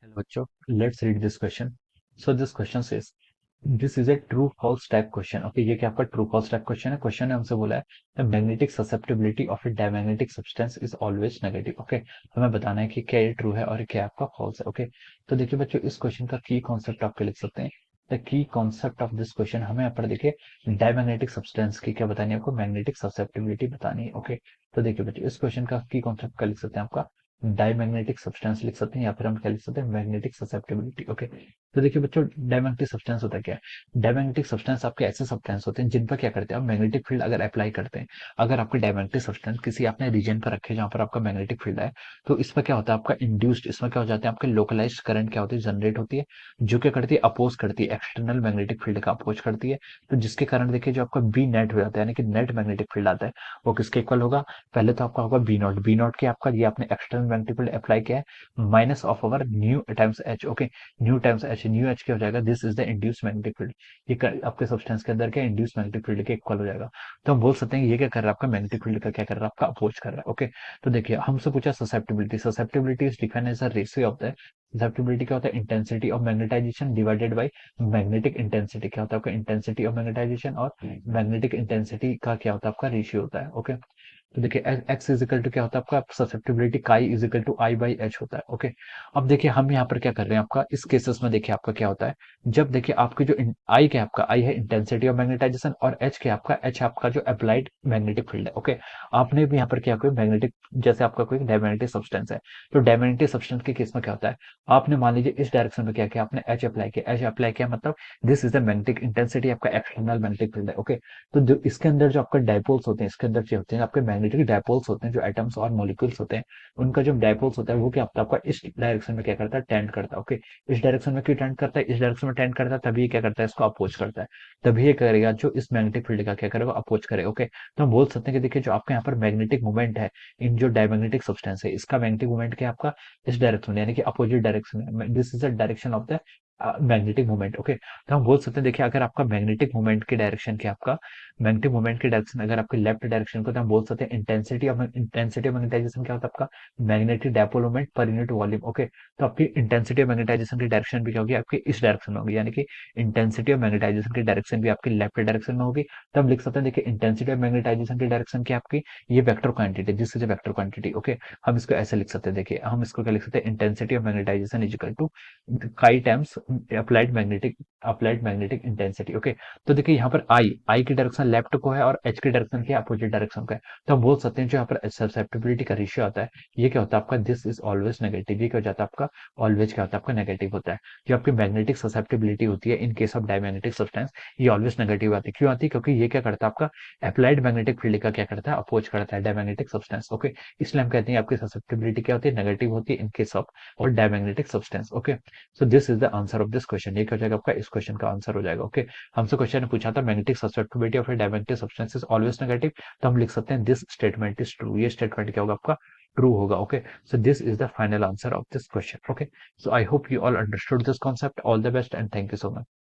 Hello बच्चों, let's read this question. So this question says, this is a true false type question. Okay, ये क्या आपका true false type question है. Question ने हमसे बोला है the magnetic susceptibility of a diamagnetic substance is always negative. Okay, हमें बताना है कि क्या ये true है और क्या आपका false है. Okay, तो देखिए बच्चों, इस क्वेश्चन का की कॉन्सेप्ट आपके लिख सकते हैं. The key concept of this question हमें यहाँ पर देखिए डायमैग्नेटिक सब्सटेंस की क्या बतानी है आपको, मैग्नेटिक ससेप्टिबिलिटी बतानी है. ओके, तो देखिए बच्चों, इस क्वेश्चन का की कॉन्सेप्ट क्या लिख सकते हैं आपका, डायमैग्नेटिक सब्सटेंस लिख सकते हैं या फिर हम क्या लिख सकते हैं, मैग्नेटिक ससेप्टिबिलिटी. ओके, तो देखिए बच्चों, डायमैग्नेटिक सब्सटेंस होता है क्या है. डायमैग्नेटिक सब्सटेंस आपके ऐसे सब्सटेंस होते हैं जिन पर क्या करते हैं आप मैग्नेटिक फील्ड अगर अप्लाई करते हैं. अगर आपके डायमैग्नेटिक सब्सटेंस किसी आपने रीजन पर रखे जहां पर आपका मैग्नेटिक फील्ड है, तो इस पर क्या होता है आपका इंड्यूस्ड, इसमें क्या हो जाता है आपके लोकलाइज्ड करंट क्या होती है, जनरेट होती है, जो क्या करती है अपोज करती है, एक्सटर्नल मैग्नेटिक फील्ड का अपोज करती है. तो जिसके कारण देखिए जो आपका बी नेट हो जाता है, यानी कि नेट मैग्नेटिक फील्ड आता है, वो किसके इक्वल होगा. पहले तो आपका होगा बी नॉट के आपका, ये आपने एक्सटर्नल मैग्नेटिक फील्ड अप्लाई किया है, minus of our new times H. Okay, new times H, new H क्या हो जाएगा, this is the induce magnetic field. आपके सब्सटेंस के अंदर क्या इंड्यूस मैग्नेटिक फील्ड के इक्वल हो जाएगा. तो हम बोल सकते हैं ये क्या कर रहा है आपका मैग्नेटिक फील्ड का क्या कर रहा है आपका अपोज कर रहा है. ओके, तो देखिए हमसे पूछा susceptibility. Susceptibility is defined as a ratio of the, susceptibility क्या होता है, intensity of magnetisation divided by magnetic intensity. क्या होता है आपका इंटेंसिटी ऑफ मैग्नेटाइजेशन और मैग्नेटिक इंटेंसिटी का क्या होता है आपका रेशियो होता है. ओके, तो देखिए एक्स इज इक्वल टू क्या होता है आपका susceptibility chi is equal to I by H होता है. ओके, अब देखिए हम यहाँ पर क्या कर रहे हैं आपका इस केसेस में, देखिए आपका क्या होता है, जब देखिए आपकी जो आई क्या आपका आई है इंटेंसिटी ऑफ मैग्नेटाइजेशन और एच क्या आपका एच आपका जो अप्लाइड मैग्नेटिक फील्ड है. ओके, आपने भी यहाँ पर क्या कोई मैग्नेटिक, जैसे आपका कोई डायमैग्नेटिक सब्सटेंस है, तो डायमैग्नेटिक सब्सटेंस के केस में क्या होता है, आपने मान लीजिए इस डायरेक्शन में क्या किया, आपने एच अप्लाई किया. एच अप्लाई किया मतलब this is the magnetic intensity आपका एक्सटर्नल मैग्नेटिक फील्ड है. ओके, तो जो इसके अंदर जो आपका डायपोल्स होते हैं, इसके अंदर जो होते हैं आपके मैग्नेटिक डायपोल्स होते हैं, जो एटम्स और मॉलिक्यूल्स होते हैं, उनका जो डायपोल्स होता है वो क्या होता है आपका इस डायरेक्शन में क्या करता है, टेंड करता है. ओके, इस डायरेक्शन में क्यों टेंड करता है, इस डायरेक्शन में टेंड करता है तभी ये क्या करता है इसको अपोज करता है. तभी ये करेगा जो इस मैग्नेटिक फील्ड का क्या करेगा अपोज करेगा. ओके, तो हम बोल सकते हैं कि देखिए जो आपके यहाँ पर मैग्नेटिक मूवमेंट है इन जो डायमैग्नेटिक सब्सटेंस है, इसका मैग्नेटिक मूवमेंट क्या आपका इस डायरेक्शन में, यानी कि अपोजिट डायरेक्शन में, this is the direction of the magnetic movement. Okay, तो हम बोल सकते हैं देखिए अगर आपका मैग्नेटिक मूवमेंट की डायरेक्शन क्या आपका मैग्नेटिक मूवमेंट की डायरेक्शन अगर आपकी लेफ्ट डायरेक्शन को, तो हम बोल सकते हैं इंटेंसिटी ऑफ मैग्नेटाइजेशन क्या होता है आपका magnetic dipole moment per unit volume. Okay, तो आपकी इंटेंसिटी ऑफ मैग्नेटाइजेशन की डायरेक्शन भी क्या होगी आपकी इस डायरेक्शन में होगी, यानी कि इंटेंसिटी ऑफ मैग्नेटाइजेशन की डायरेक्शन भी आपकी लेफ्ट डायरेक्शन में होगी. तो हम लिख सकते हैं देखिए इंटेंसिटी ऑफ मैग्नेटाइजेशन की डायरेक्शन की आपकी ये vector quantity, this is a vector quantity. Okay, हम इसको ऐसे लिख सकते हैं, देखिए हम इसको क्या लिख सकते हैं, intensity of magnetization is equal to chi times applied magnetic intensity. Okay, तो देखिए यहाँ पर आई की डायरेक्शन लेफ्ट को है और एच की डायरेक्शन की अपोजिट डायरेक्शन का है. तो हम बोल सकते हैं जो यहाँ पर ससेप्टिबिलिटी का रेशियो आता है, ये क्या होता है आपका दिस इज ऑलवेज नेगेटिव. ये क्या हो जाता है आपका ऑलवेज क्या होता है आपका नेगेटिव होता है. जो आपकी मैग्नेटिक ससेप्टिबिलिटी होती है in case of diamagnetic substance, ये ऑलवेज नेगेटिव आती है. क्यों आती है, क्योंकि ये क्या करता है आपका अप्लाइड मैग्नेटिक फील्ड का क्या करता है अपोज करता है डायमैग्नेटिक सब्सटेंस. ओके, इसलिए हम कहते हैं आपकी ससेप्टिबिलिटी क्या होती है, नेगेटिव होती है इन केस ऑफ और diamagnetic substance. Okay, so this is the answer of this question. ये क्या हो जाएगा आपका इस क्वेश्चन का आंसर हो जाएगा. ओके, हमसे क्वेश्चन ने पूछा था magnetic susceptibility of diamagnetic substance is always negative, तो हम लिख सकते हैं दिस स्टेटमेंट इज ट्रू. ये स्टेटमेंट क्या होगा आपका ट्रू होगा. Okay, so this is the final answer of this question. Okay, so I hope you all understood this concept. All the best and thank you so much.